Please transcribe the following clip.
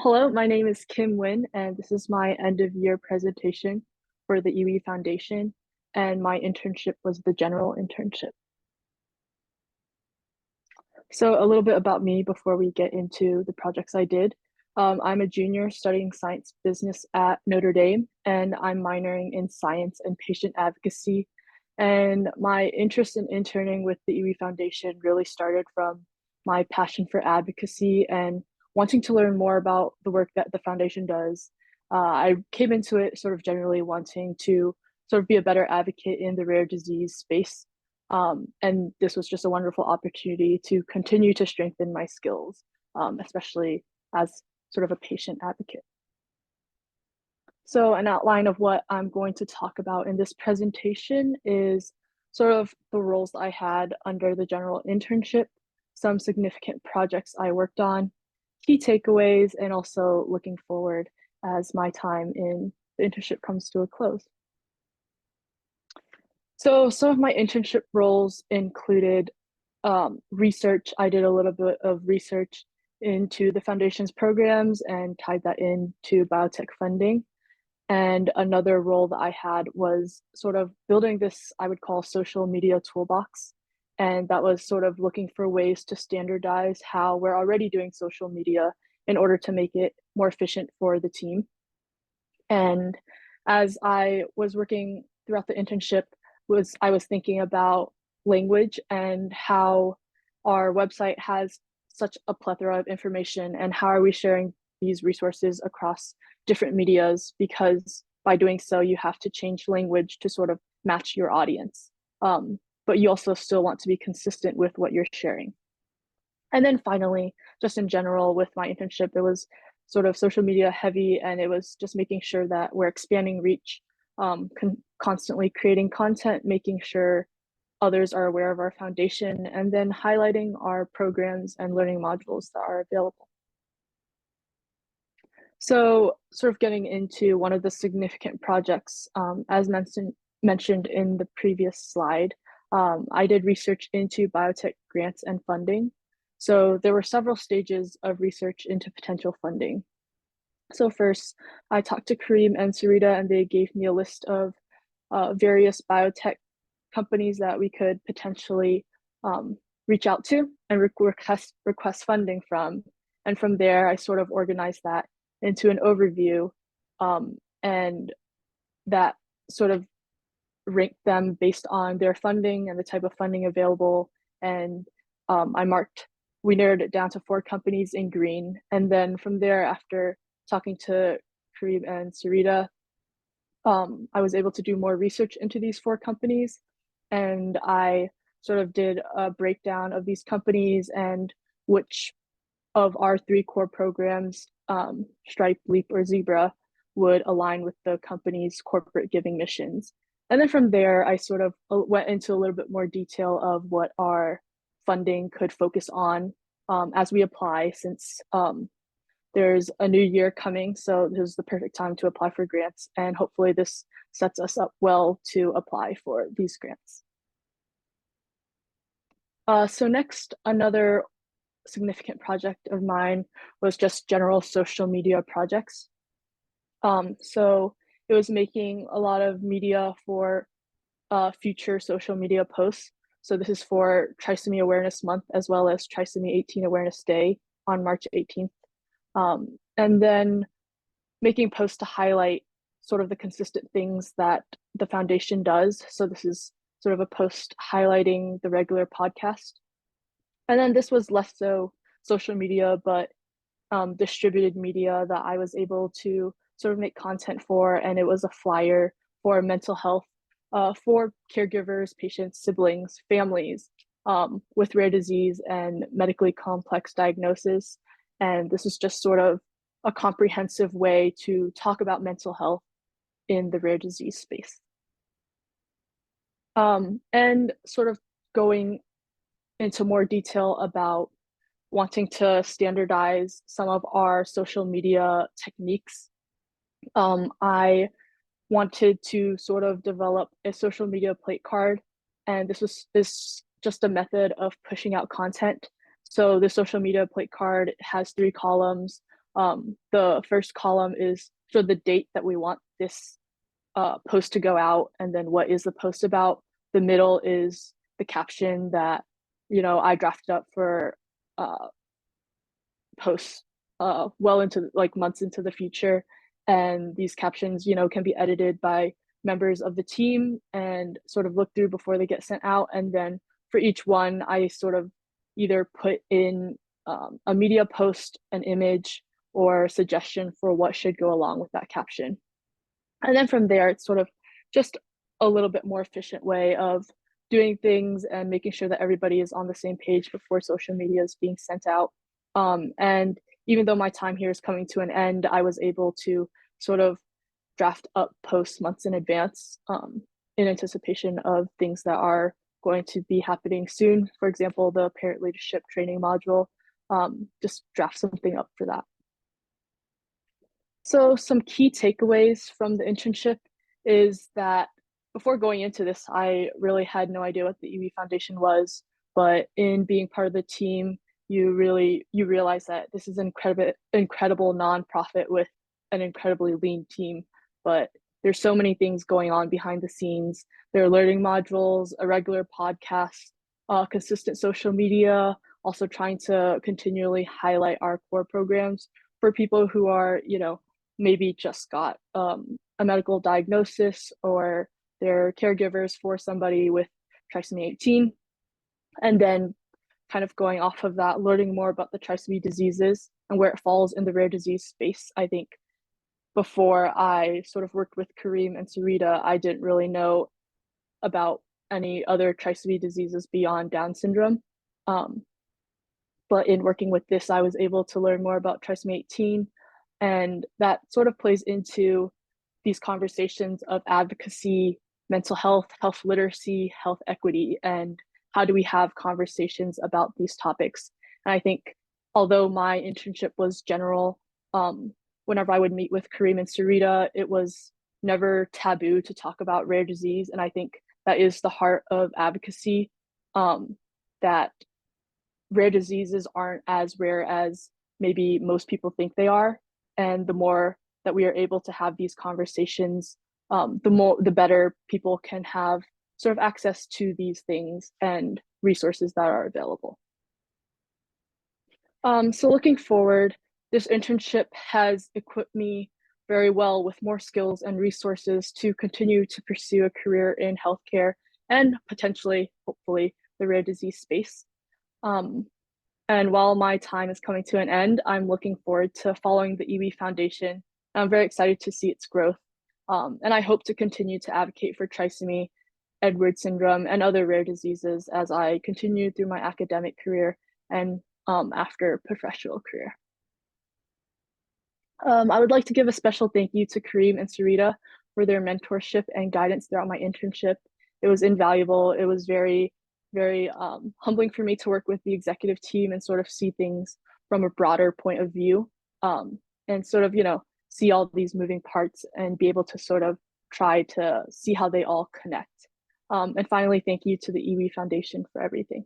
Hello, my name is Nguyen, and this is my end of year presentation for the EWE Foundation, and my internship was the general internship. So a little bit about me before we get into the projects I did. I'm a junior studying science business at Notre Dame, and I'm minoring in science and patient advocacy. And my interest in interning with the EWE Foundation really started from my passion for advocacy and wanting to learn more about the work that the foundation does. I came into it sort of generally wanting to sort of be a better advocate in the rare disease space. And this was just a wonderful opportunity to continue to strengthen my skills, especially as sort of a patient advocate. So an outline of what I'm going to talk about in this presentation is sort of the roles I had under the general internship, some significant projects I worked on, key takeaways, and also looking forward as my time in the internship comes to a close. So some of my internship roles included research. I did a little bit of research into the foundation's programs and tied that into biotech funding. And another role that I had was sort of building this, I would call social media toolbox. And that was sort of looking for ways to standardize how we're already doing social media in order to make it more efficient for the team. And as I was working throughout the internship, I was thinking about language and how our website has such a plethora of information, and how are we sharing these resources across different medias, because by doing so you have to change language to sort of match your audience, but you also still want to be consistent with what you're sharing. And then finally, just in general with my internship, it was sort of social media heavy, and it was just making sure that we're expanding reach, constantly creating content, making sure others are aware of our foundation, and then highlighting our programs and learning modules that are available. So sort of getting into one of the significant projects, as mentioned in the previous slide, I did research into biotech grants and funding. So there were several stages of research into potential funding. So first, I talked to Kareem and Sarita, and they gave me a list of various biotech companies that we could potentially reach out to and request funding from. And from there, I sort of organized that into an overview, and that sort of ranked them based on their funding and the type of funding available. And we narrowed it down to 4 companies in green. And then from there, after talking to Kareem and Sarita, I was able to do more research into these 4 companies. And I sort of did a breakdown of these companies and which of our 3 core programs, Stripe, Leap, or Zebra, would align with the company's corporate giving missions. And then from there, I sort of went into a little bit more detail of what our funding could focus on as we apply, since there's a new year coming. So this is the perfect time to apply for grants. And hopefully this sets us up well to apply for these grants. So next, another significant project of mine was just general social media projects. So it was making a lot of media for future social media posts. So this is for Trisomy Awareness Month, as well as Trisomy 18 Awareness Day on March 18th. And then making posts to highlight sort of the consistent things that the foundation does. So this is sort of a post highlighting the regular podcast. And then this was less so social media, but distributed media that I was able to sort of make content for. And it was a flyer for mental health for caregivers, patients, siblings, families with rare disease and medically complex diagnosis. And this is just sort of a comprehensive way to talk about mental health in the rare disease space. And sort of going into more detail about wanting to standardize some of our social media techniques. I wanted to sort of develop a social media plate card, and this is just a method of pushing out content. So the social media plate card has 3 columns. The first column is sort of the date that we want this post to go out, and then what is the post about. The middle is the caption that I drafted up for posts well into like months into the future, and these captions can be edited by members of the team and sort of look through before they get sent out. And then for each one, I sort of either put in a media post, an image, or a suggestion for what should go along with that caption. And then from there, it's sort of just a little bit more efficient way of doing things and making sure that everybody is on the same page before social media is being sent out. And even though my time here is coming to an end, I was able to sort of draft up posts months in advance in anticipation of things that are going to be happening soon. For example, the parent leadership training module, just draft something up for that. So some key takeaways from the internship is that before going into this, I really had no idea what the EB Foundation was, but in being part of the team, you realize that this is an incredible nonprofit with an incredibly lean team, but there's so many things going on behind the scenes. There are learning modules, a regular podcast, consistent social media, also trying to continually highlight our core programs for people who are, maybe just got a medical diagnosis, or they're caregivers for somebody with trisomy 18. And then kind of going off of that, learning more about the trisomy diseases and where it falls in the rare disease space. I think before I sort of worked with Kareem and Sarita, I didn't really know about any other trisomy diseases beyond Down syndrome. But in working with this, I was able to learn more about trisomy 18, and that sort of plays into these conversations of advocacy, mental health, health literacy, health equity, and how do we have conversations about these topics. And I think although my internship was general, whenever I would meet with Kareem and Sarita, it was never taboo to talk about rare disease. And I think that is the heart of advocacy, that rare diseases aren't as rare as maybe most people think they are. And the more that we are able to have these conversations, the better people can have sort of access to these things and resources that are available. So looking forward, this internship has equipped me very well with more skills and resources to continue to pursue a career in healthcare and potentially, hopefully, the rare disease space. And while my time is coming to an end, I'm looking forward to following the EB Foundation. I'm very excited to see its growth. And I hope to continue to advocate for trisomy, Edwards syndrome, and other rare diseases as I continue through my academic career and after professional career. I would like to give a special thank you to Kareem and Sarita for their mentorship and guidance throughout my internship. It was invaluable. It was very humbling for me to work with the executive team and sort of see things from a broader point of view, and sort of see all these moving parts and be able to sort of try to see how they all connect. And finally, thank you to the EB Foundation for everything.